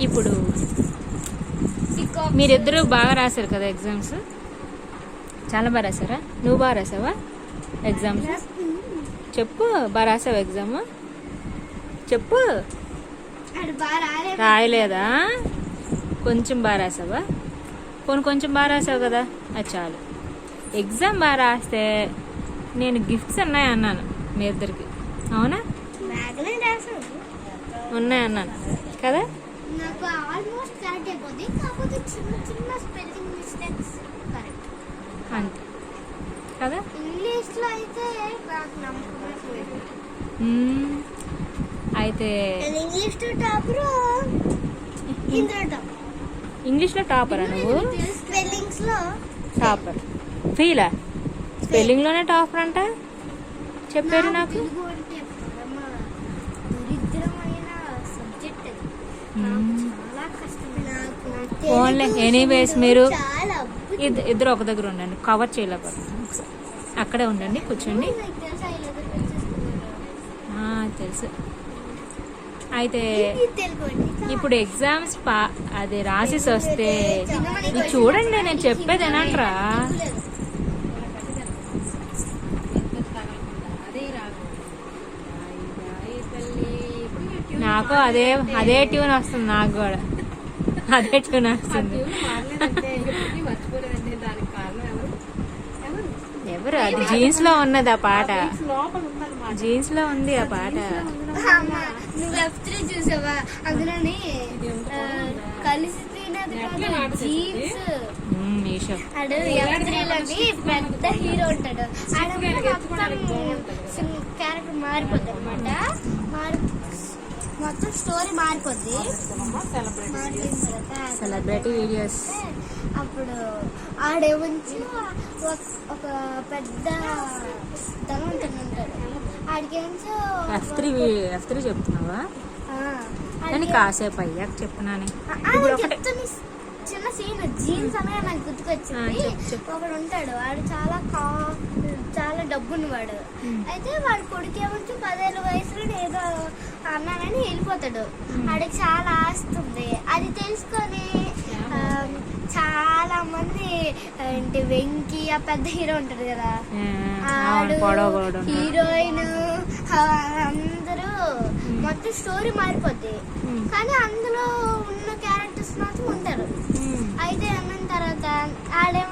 ఇప్పుడు మీరిద్దరూ బాగా రాశారు కదా ఎగ్జామ్స్, చాలా బాగా రాశారా? నువ్వు బాగా రాసావా ఎగ్జామ్స్? చెప్పు, బాగా రాసావా ఎగ్జామ్? చెప్పు. రాయలేదా? కొంచెం బాగా రాసావా? కొంచెం బాగా రాసావు కదా, అది చాలు. ఎగ్జామ్ బాగా రాస్తే నేను గిఫ్ట్స్ ఉన్నాయన్నాను మీ ఇద్దరికి, అవునా? ఉన్నాయన్నాను కదా. నాకు ఆల్మోస్ట్ కరెక్ట్ అయిపోద్ది, కాకపోతే చిన్న చిన్న స్పెల్లింగ్ మిస్టేక్స్ కరెక్ట్ అంతే కదా. ఇంగ్లీష్ లో అయితే నాకు నమ్మకమే పోయింది. అయితే ఇంగ్లీష్ లో టాపర్, ఇందులో టాపర్. ఇంగ్లీష్లో టాపరా నువ్వు? స్పెల్లింగ్స్ లో టాపర్. ఫీలా? స్పెల్లింగ్లోనే టాపర్ అంట చెప్పారు నాకు. తెలుగు అంటే పరమ దరిద్రమైన సబ్జెక్ట్ అది. నాకు చాలా కష్టం. ఓన్లీ ఎనీవేస్ మీరు చాలా ఇద్దరు ఒక దగ్గర ఉండండి, కవర్ చేయలేకపోతున్నాను. ఒకసారి అక్కడే ఉండండి, కూర్చోండి. తెలుసు. అయితే ఇప్పుడు ఎగ్జామ్స్ అది రాసేసి వస్తే ఇది చూడండి, నేను చెప్పేది ఏనంటరా. నాకు అదే ట్యూన్ వస్తుంది, నాకు కూడా అదే ట్యూన్ వస్తుంది. ఎవరు? అది జీన్స్ లో ఉన్నది ఆ పాట, జీన్స్ లో ఉంది ఆ పాట. నువ్వు F3 చూసావా? అందులోని కలిసి జీన్స్ ఆడు F3 లోని పెద్ద హీరో ఉంటాడు. ఆడ మొత్తం క్యారెక్టర్ మారిపోద్ది అనమాట, మొత్తం స్టోరీ మారిపోద్ది. Celebrity videos. అప్పుడు ఆడేమంచి ఒక పెద్ద ధనవంతుడు ఉంటాడు. ఆడికేంచో F3 చెప్తున్నావా? కానీ కాసేపు అయ్యాక చెప్తున్నాను. చిన్న సీన్ జీన్స్ అనేది నాకు గుర్తుకొచ్చింది. ఒకడు ఉంటాడు, వాడు చాలా డబ్బున్నవాడు. అయితే వాడు కొడుకు ఏమంటే 10 ఏళ్ళ వయసులో ఏదో అన్నానని వెళ్ళిపోతాడు. వాడికి చాలా ఆస్తుంది. అది తెలుసుకొని చాలా మంది ఏంటి వెంకీ, ఆ పెద్ద హీరో ఉంటాడు కదా, హీరోయిన్ అందరూ మొత్తం స్టోరీ మారిపోద్ది. కానీ అందులో ఉన్న క్యారెక్టర్స్ మాత్రం ఉంటారు. అయితే అన్న తర్వాత ఆడే